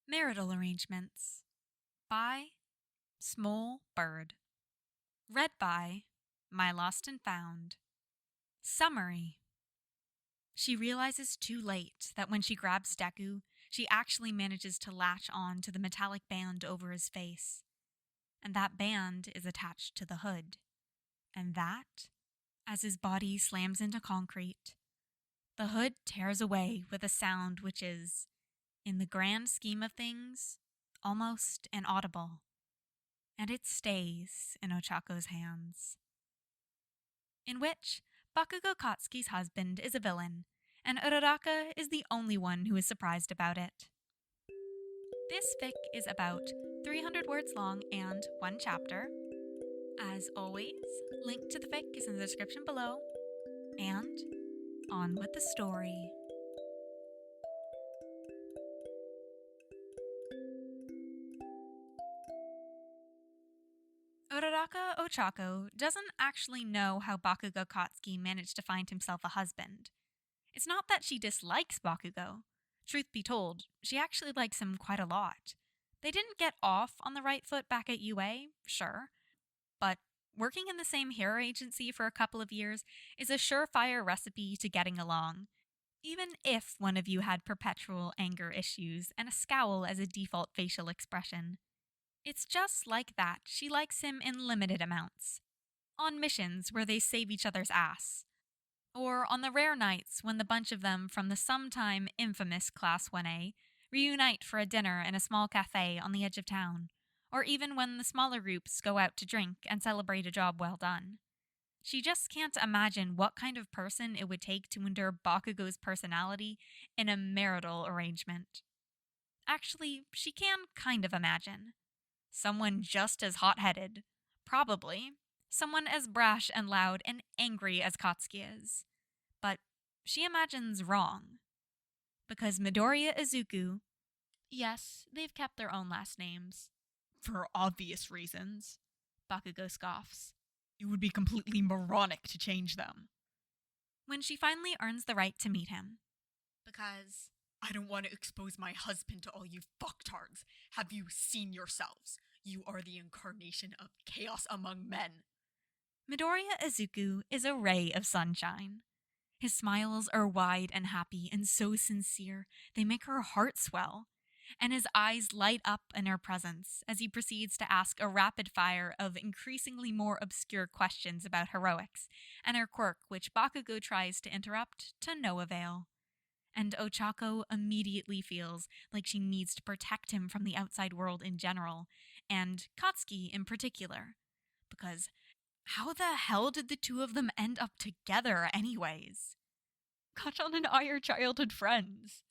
Marital Arrangements by Small Bird. Read by My Lost and Found. Summary. She realizes too late that when she grabs Deku, she actually manages to latch on to the metallic band over his face. And that band is attached to the hood. And that, as his body slams into concrete, the hood tears away with a sound which is, in the grand scheme of things, almost inaudible. And it stays in Ochako's hands. In which, Bakugou Katsuki's husband is a villain, and Uraraka is the only one who is surprised about it. This fic is about 300 words long and one chapter. As always, link to the fic is in the description below. And on with the story. Uraraka Ochako doesn't actually know how Bakugou Katsuki managed to find himself a husband. It's not that she dislikes Bakugou. Truth be told, she actually likes him quite a lot. They didn't get off on the right foot back at UA, sure. But working in the same hair agency for a couple of years is a surefire recipe to getting along, even if one of you had perpetual anger issues and a scowl as a default facial expression. It's just like that she likes him in limited amounts. On missions where they save each other's ass. Or on the rare nights when the bunch of them from the sometime infamous Class 1A reunite for a dinner in a small cafe on the edge of town. Or even when the smaller groups go out to drink and celebrate a job well done. She just can't imagine what kind of person it would take to endure Bakugou's personality in a marital arrangement. Actually, she can kind of imagine. Someone just as hot-headed. Probably. Someone as brash and loud and angry as Katsuki is. But she imagines wrong. Because Midoriya Izuku, yes, they've kept their own last names. For obvious reasons, Bakugou scoffs. It would be completely moronic to change them. When she finally earns the right to meet him. Because I don't want to expose my husband to all you fucktards. Have you seen yourselves? You are the incarnation of chaos among men. Midoriya Izuku is a ray of sunshine. His smiles are wide and happy and so sincere, they make her heart swell. And his eyes light up in her presence as he proceeds to ask a rapid fire of increasingly more obscure questions about heroics, and her quirk which Bakugou tries to interrupt to no avail. And Ochako immediately feels like she needs to protect him from the outside world in general, and Katsuki in particular. Because how the hell did the two of them end up together anyways? Kachan and I are childhood friends,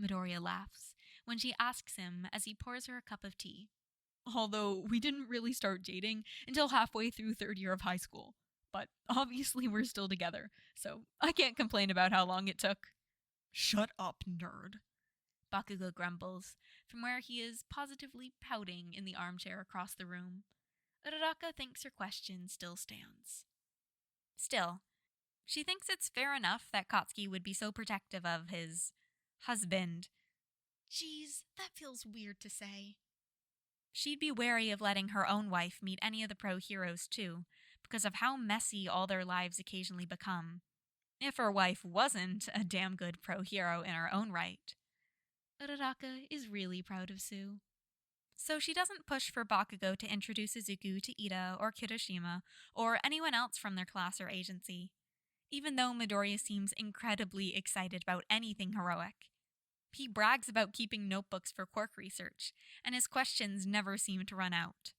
Midoriya laughs when she asks him as he pours her a cup of tea. Although we didn't really start dating until halfway through third year of high school. But obviously we're still together, so I can't complain about how long it took. Shut up, nerd, Bakugou grumbles, from where he is positively pouting in the armchair across the room. Uraraka thinks her question still stands. Still, she thinks it's fair enough that Katsuki would be so protective of his husband. Geez, that feels weird to say. She'd be wary of letting her own wife meet any of the pro heroes too, because of how messy all their lives occasionally become. If her wife wasn't a damn good pro hero in her own right. Uraraka is really proud of Sue. So she doesn't push for Bakugou to introduce Izuku to Ida or Kirishima or anyone else from their class or agency, even though Midoriya seems incredibly excited about anything heroic. He brags about keeping notebooks for quirk research, and his questions never seem to run out.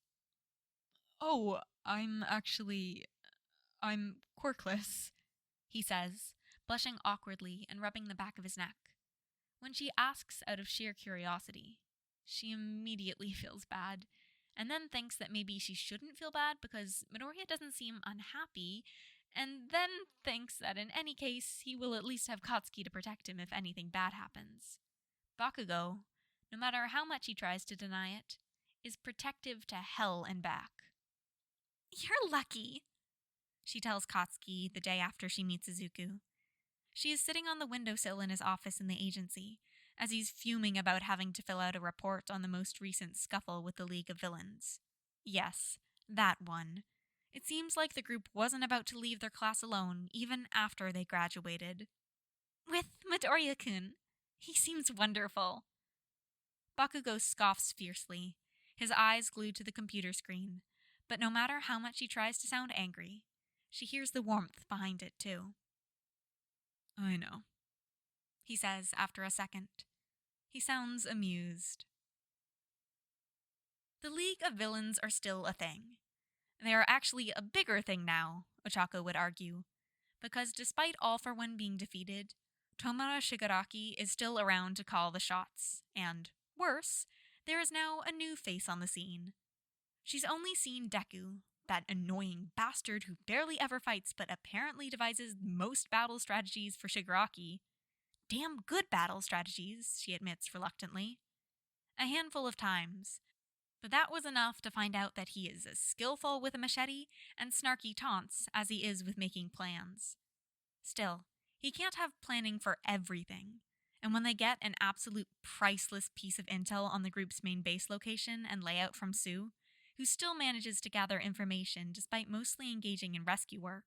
Oh, I'm Quirkless, he says, blushing awkwardly and rubbing the back of his neck. When she asks out of sheer curiosity, she immediately feels bad, and then thinks that maybe she shouldn't feel bad because Midoriya doesn't seem unhappy, and then thinks that in any case, he will at least have Katsuki to protect him if anything bad happens. Bakugou, no matter how much he tries to deny it, is protective to hell and back. You're lucky, she tells Katsuki the day after she meets Izuku. She is sitting on the windowsill in his office in the agency, as he's fuming about having to fill out a report on the most recent scuffle with the League of Villains. Yes, that one. It seems like the group wasn't about to leave their class alone, even after they graduated. With Midoriya-kun. He seems wonderful. Bakugou scoffs fiercely, his eyes glued to the computer screen, but no matter how much he tries to sound angry, she hears the warmth behind it too. I know, he says after a second. He sounds amused. The League of Villains are still a thing. They are actually a bigger thing now, Ochako would argue, because despite All for One being defeated, Tomura Shigaraki is still around to call the shots, and, worse, there is now a new face on the scene. She's only seen Deku, that annoying bastard who barely ever fights but apparently devises most battle strategies for Shigaraki. Damn good battle strategies, she admits reluctantly. A handful of times, but that was enough to find out that he is as skillful with a machete and snarky taunts as he is with making plans. Still, he can't have planning for everything, and when they get an absolute priceless piece of intel on the group's main base location and layout from Sue, who still manages to gather information despite mostly engaging in rescue work.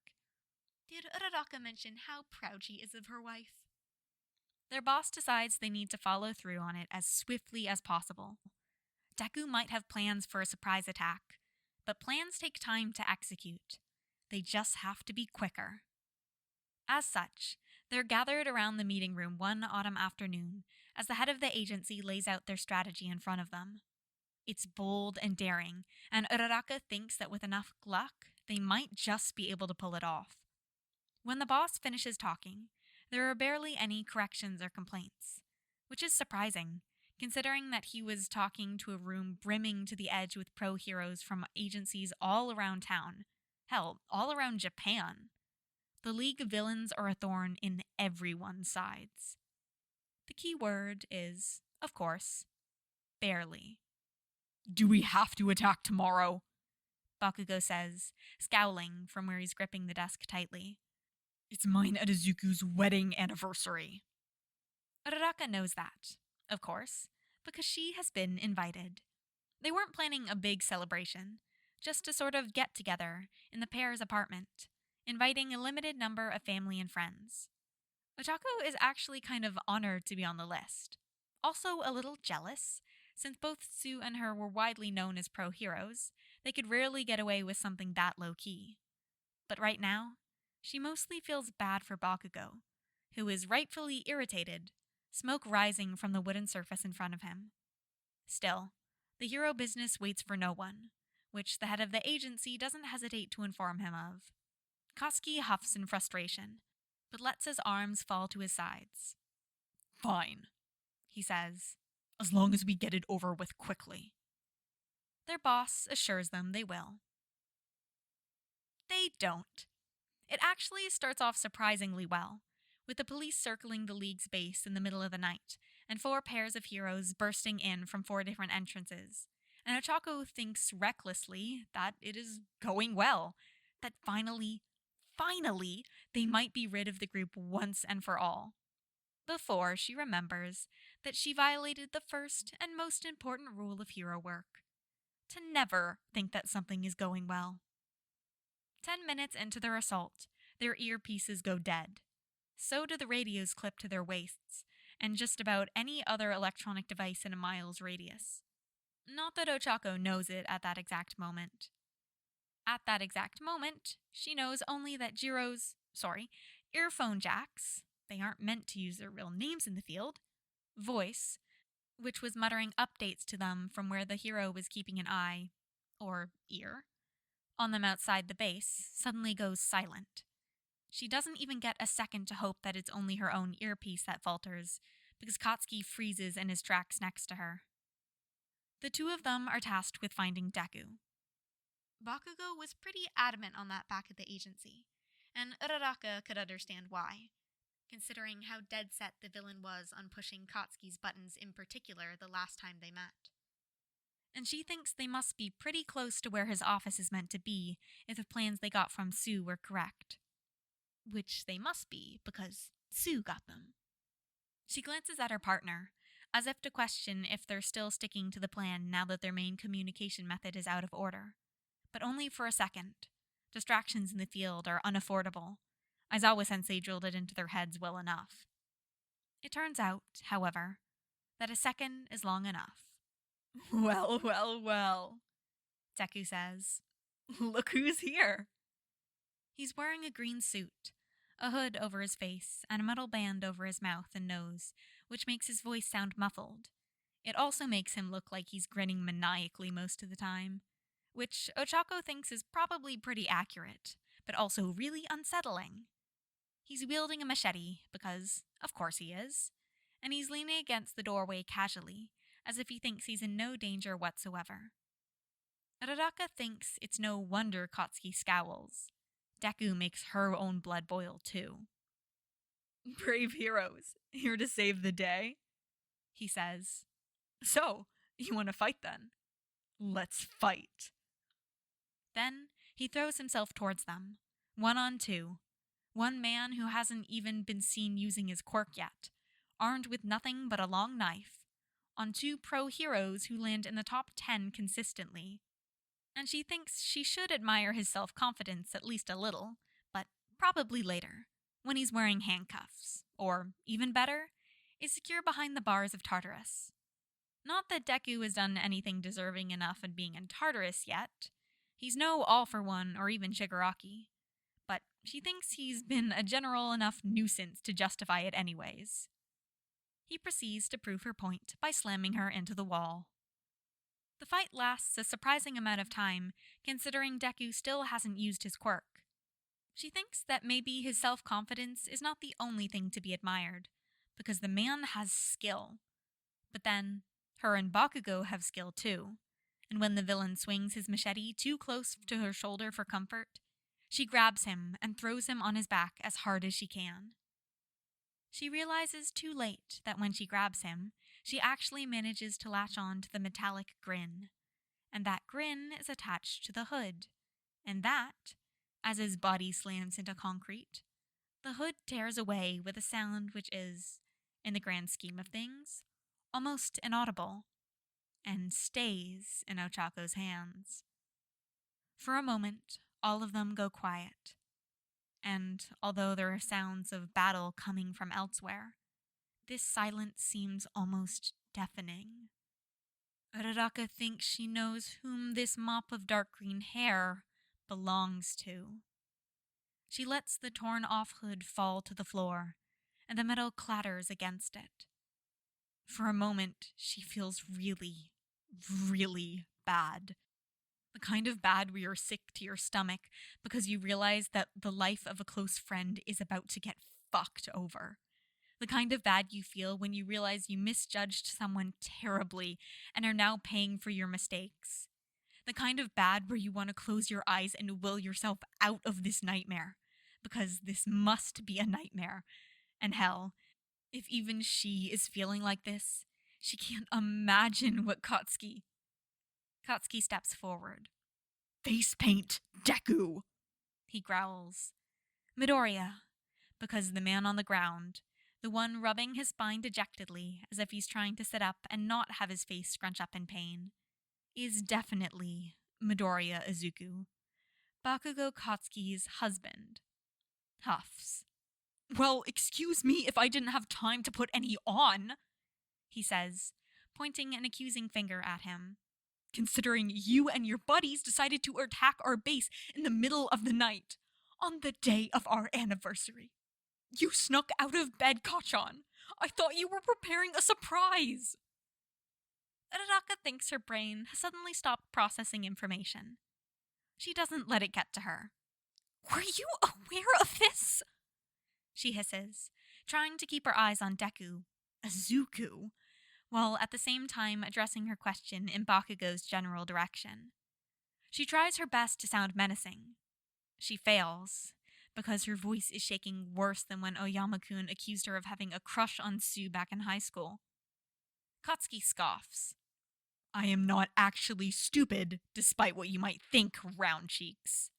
Did Uraraka mention how proud she is of her wife? Their boss decides they need to follow through on it as swiftly as possible. Deku might have plans for a surprise attack, but plans take time to execute. They just have to be quicker. As such, they're gathered around the meeting room one autumn afternoon as the head of the agency lays out their strategy in front of them. It's bold and daring, and Uraraka thinks that with enough luck, they might just be able to pull it off. When the boss finishes talking, there are barely any corrections or complaints, which is surprising, considering that he was talking to a room brimming to the edge with pro heroes from agencies all around town. Hell, all around Japan. The League of Villains are a thorn in everyone's sides. The key word is, of course, barely. Do we have to attack tomorrow? Bakugou says, scowling from where he's gripping the desk tightly. It's mine and Izuku's wedding anniversary. Uraraka knows that, of course, because she has been invited. They weren't planning a big celebration, just a sort of get-together in the pair's apartment, inviting a limited number of family and friends. Ochako is actually kind of honored to be on the list. Also a little jealous, since both Sue and her were widely known as pro heroes, they could rarely get away with something that low-key. But right now, she mostly feels bad for Bakugou, who is rightfully irritated, smoke rising from the wooden surface in front of him. Still, the hero business waits for no one, which the head of the agency doesn't hesitate to inform him of. Katsuki huffs in frustration, but lets his arms fall to his sides. Fine, he says, as long as we get it over with quickly. Their boss assures them they will. They don't. It actually starts off surprisingly well, with the police circling the League's base in the middle of the night, and 4 pairs of heroes bursting in from 4 different entrances. And Ochako thinks recklessly that it is going well, that finally, they might be rid of the group once and for all. Before she remembers that she violated the first and most important rule of hero work: to never think that something is going well. 10 minutes into their assault, their earpieces go dead. So do the radios clipped to their waists, and just about any other electronic device in a mile's radius. Not that Ochako knows it at that exact moment. At that exact moment, she knows only that earphone jacks, they aren't meant to use their real names in the field, voice, which was muttering updates to them from where the hero was keeping an eye, or ear, on them outside the base, suddenly goes silent. She doesn't even get a second to hope that it's only her own earpiece that falters, because Katsuki freezes in his tracks next to her. The 2 of them are tasked with finding Deku. Bakugou was pretty adamant on that back at the agency, and Uraraka could understand why, considering how dead set the villain was on pushing Katsuki's buttons in particular the last time they met. And she thinks they must be pretty close to where his office is meant to be if the plans they got from Sue were correct. Which they must be, because Sue got them. She glances at her partner, as if to question if they're still sticking to the plan now that their main communication method is out of order. But only for a second. Distractions in the field are unaffordable. Aizawa-sensei drilled it into their heads well enough. It turns out, however, that a second is long enough. Well, well, well, Deku says. Look who's here. He's wearing a green suit, a hood over his face, and a metal band over his mouth and nose, which makes his voice sound muffled. It also makes him look like he's grinning maniacally most of the time, which Ochako thinks is probably pretty accurate, but also really unsettling. He's wielding a machete, because, of course he is, and he's leaning against the doorway casually, as if he thinks he's in no danger whatsoever. Uraraka thinks it's no wonder Katsuki scowls. Deku makes her own blood boil too. Brave heroes, here to save the day, he says. So, you want to fight then? Let's fight. Then he throws himself towards them, 1-on-2. One man who hasn't even been seen using his quirk yet, armed with nothing but a long knife, on 2 pro heroes who land in the top 10 consistently. And she thinks she should admire his self-confidence at least a little, but probably later, when he's wearing handcuffs, or, even better, is secure behind the bars of Tartarus. Not that Deku has done anything deserving enough in being in Tartarus yet. He's no All-for-One or even Shigaraki. But she thinks he's been a general enough nuisance to justify it anyways. He proceeds to prove her point by slamming her into the wall. The fight lasts a surprising amount of time, considering Deku still hasn't used his quirk. She thinks that maybe his self-confidence is not the only thing to be admired, because the man has skill. But then, her and Bakugou have skill too, and when the villain swings his machete too close to her shoulder for comfort, she grabs him and throws him on his back as hard as she can. She realizes too late that when she grabs him, she actually manages to latch on to the metallic grin, and that grin is attached to the hood, and that, as his body slams into concrete, the hood tears away with a sound which is, in the grand scheme of things, almost inaudible, and stays in Ochako's hands. For a moment, all of them go quiet, and although there are sounds of battle coming from elsewhere, this silence seems almost deafening. Uraraka thinks she knows whom this mop of dark green hair belongs to. She lets the torn-off hood fall to the floor, and the metal clatters against it. For a moment, she feels really, really bad. The kind of bad where you're sick to your stomach because you realize that the life of a close friend is about to get fucked over. The kind of bad you feel when you realize you misjudged someone terribly and are now paying for your mistakes. The kind of bad where you want to close your eyes and will yourself out of this nightmare, because this must be a nightmare. And hell, if even she is feeling like this, she can't imagine what Katsuki... Katsuki steps forward. Face paint, Deku! He growls. Midoriya, because the man on the ground, the one rubbing his spine dejectedly as if he's trying to sit up and not have his face scrunch up in pain, is definitely Midoriya Izuku, Bakugou Katsuki's husband. Huffs. Well, excuse me if I didn't have time to put any on, he says, pointing an accusing finger at him. Considering you and your buddies decided to attack our base in the middle of the night, on the day of our anniversary. You snuck out of bed, Kachan. I thought you were preparing a surprise. Uraraka thinks her brain has suddenly stopped processing information. She doesn't let it get to her. Were you aware of this? She hisses, trying to keep her eyes on Deku, Izuku, while at the same time addressing her question in Bakugou's general direction. She tries her best to sound menacing. She fails, because her voice is shaking worse than when Oyama-kun accused her of having a crush on Sue back in high school. Katsuki scoffs. I am not actually stupid, despite what you might think, round cheeks,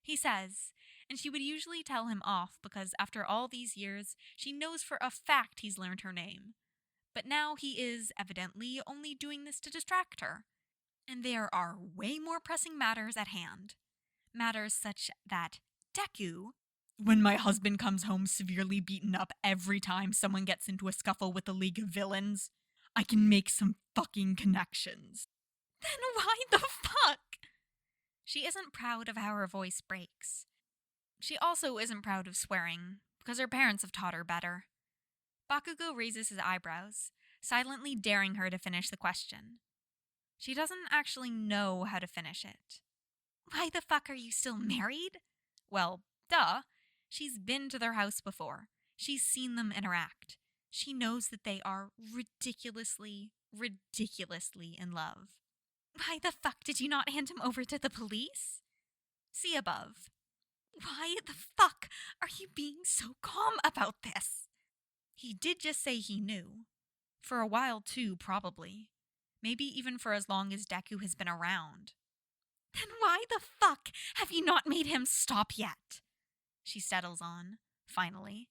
he says, and she would usually tell him off because after all these years, she knows for a fact he's learned her name. but now he is evidently only doing this to distract her. And there are way more pressing matters at hand. Matters such that Deku, when my husband comes home severely beaten up every time someone gets into a scuffle with the League of Villains, I can make some fucking connections. Then why the fuck? She isn't proud of how her voice breaks. She also isn't proud of swearing, because her parents have taught her better. Bakugou raises his eyebrows, silently daring her to finish the question. She doesn't actually know how to finish it. Why the fuck are you still married? Well, duh. She's been to their house before. She's seen them interact. She knows that they are ridiculously in love. Why the fuck did you not hand him over to the police? See above. Why the fuck are you being so calm about this? He did just say he knew. For a while too, probably. Maybe even for as long as Deku has been around. Then why the fuck have you not made him stop yet? She settles on, finally.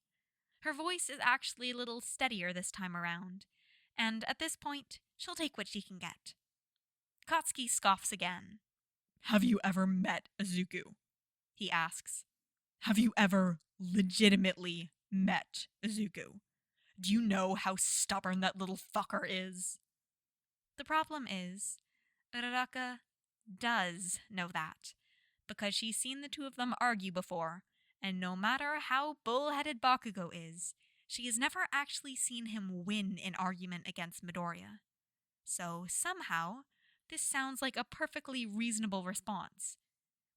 Her voice is actually a little steadier this time around, and at this point, she'll take what she can get. Katsuki scoffs again. Have you ever met Izuku? He asks. Have you ever legitimately met Izuku? Do you know how stubborn that little fucker is? The problem is, Uraraka does know that, because she's seen the two of them argue before, and no matter how bullheaded Bakugou is, she has never actually seen him win an argument against Midoriya. So somehow, this sounds like a perfectly reasonable response,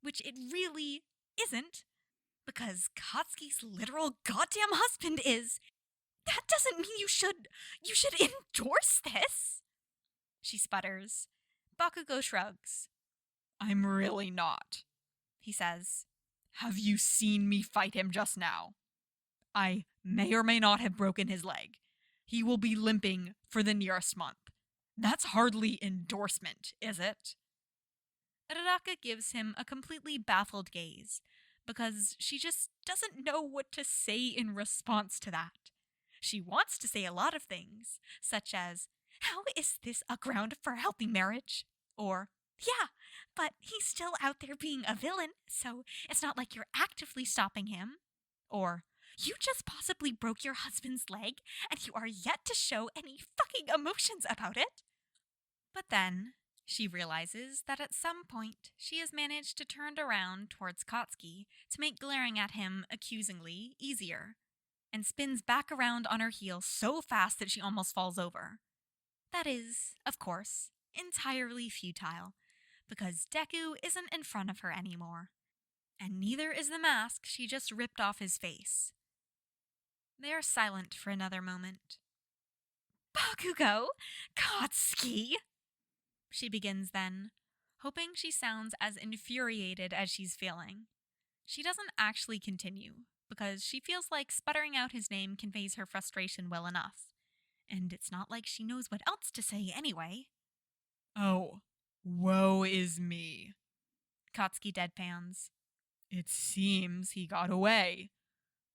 which it really isn't, because Katsuki's literal goddamn husband is. That doesn't mean you should endorse this. She sputters. Bakugou shrugs. I'm really not, he says. Have you seen me fight him just now? I may or may not have broken his leg. He will be limping for the nearest month. That's hardly endorsement, is it? Uraraka gives him a completely baffled gaze, because she just doesn't know what to say in response to that. She wants to say a lot of things, such as, how is this a ground for a healthy marriage? Or, yeah, but he's still out there being a villain, so it's not like you're actively stopping him. Or, you just possibly broke your husband's leg, and you are yet to show any fucking emotions about it. But then, she realizes that at some point, she has managed to turn around towards Katsuki to make glaring at him accusingly easier, and spins back around on her heel so fast that she almost falls over. That is, of course, entirely futile, because Deku isn't in front of her anymore, and neither is the mask she just ripped off his face. They are silent for another moment. Bakugou Katsuki, she begins then, hoping she sounds as infuriated as she's feeling. She doesn't actually continue, because she feels like sputtering out his name conveys her frustration well enough. And it's not like she knows what else to say anyway. Oh, woe is me, Katsuki deadpans. It seems he got away.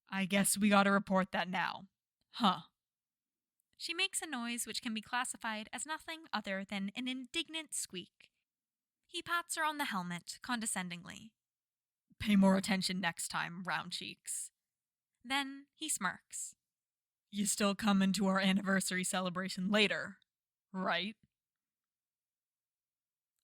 I guess we gotta report that now. Huh. She makes a noise which can be classified as nothing other than an indignant squeak. He pats her on the helmet condescendingly. Pay more attention next time, round cheeks. Then he smirks. You still coming to our anniversary celebration later, right?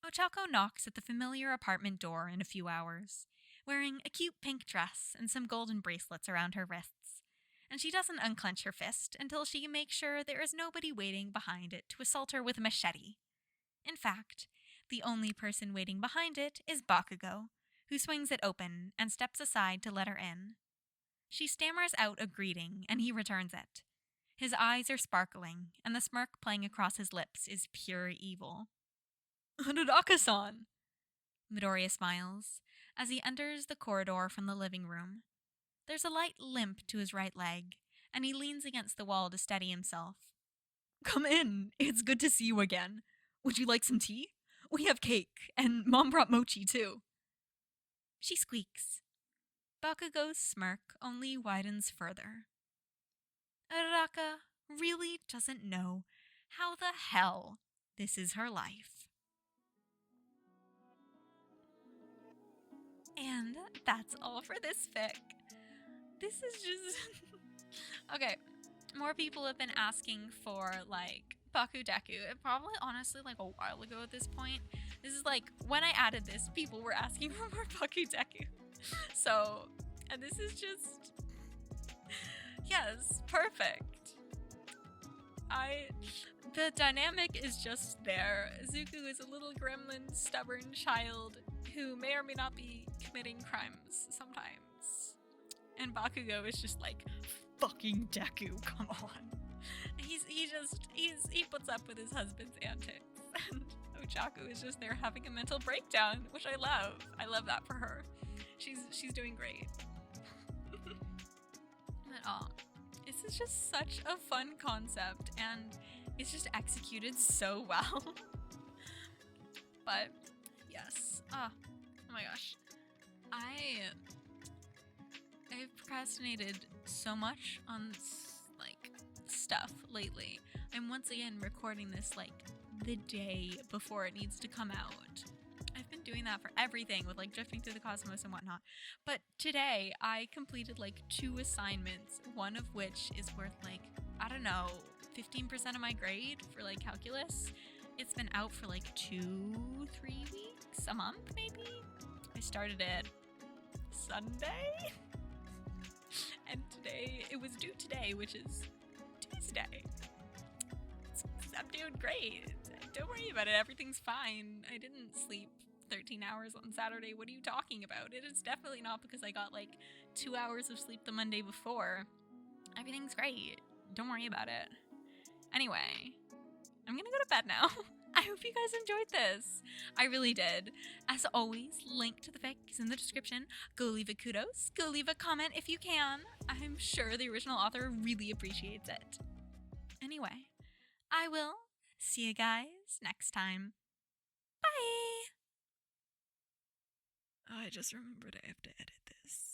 Ochako knocks at the familiar apartment door in a few hours, wearing a cute pink dress and some golden bracelets around her wrists, and she doesn't unclench her fist until she makes sure there is nobody waiting behind it to assault her with a machete. In fact, the only person waiting behind it is Bakugou, who swings it open and steps aside to let her in. She stammers out a greeting, and he returns it. His eyes are sparkling, and the smirk playing across his lips is pure evil. Uraraka-san! Midoriya smiles as he enters the corridor from the living room. There's a light limp to his right leg, and he leans against the wall to steady himself. Come in. It's good to see you again. Would you like some tea? We have cake, and Mom brought mochi too. She squeaks. Bakugou's smirk only widens further. Uraraka really doesn't know how the hell this is her life. And that's all for this fic. This is just... Okay, more people have been asking for, like, Bakugou Deku. Probably, honestly, like, a while ago at this point. This is, like, when I added this, people were asking for more Bakugou Deku. So, and this is just... Yes, perfect. The dynamic is just there. Izuku is a little gremlin, stubborn child who may or may not be committing crimes sometimes. And Bakugou is just like, fucking Deku, come on. He puts up with his husband's antics. And Ochako is just there having a mental breakdown, which I love. I love that for her. She's doing great. But this is just such a fun concept, and it's just executed so well. But yes, oh my gosh, I've procrastinated so much on like stuff lately. I'm once again recording this like the day before it needs to come out. I've been doing that for everything with like drifting through the cosmos and whatnot. But today I completed like 2 assignments, one of which is worth like, I don't know, 15% of my grade for like calculus. It's been out for like 2-3 weeks, a month maybe. I started it Sunday. And today, it was due today, which is Tuesday. I'm doing great. Don't worry about it. Everything's fine. I didn't sleep 13 hours on Saturday. What are you talking about? It is definitely not because I got like 2 hours of sleep the Monday before. Everything's great. Don't worry about it. Anyway, I'm gonna go to bed now. I hope you guys enjoyed this. I really did. As always, link to the fic is in the description. Go leave a kudos. Go leave a comment if you can. I'm sure the original author really appreciates it. Anyway, I will see you guys next time. Bye! I just remembered I have to edit this.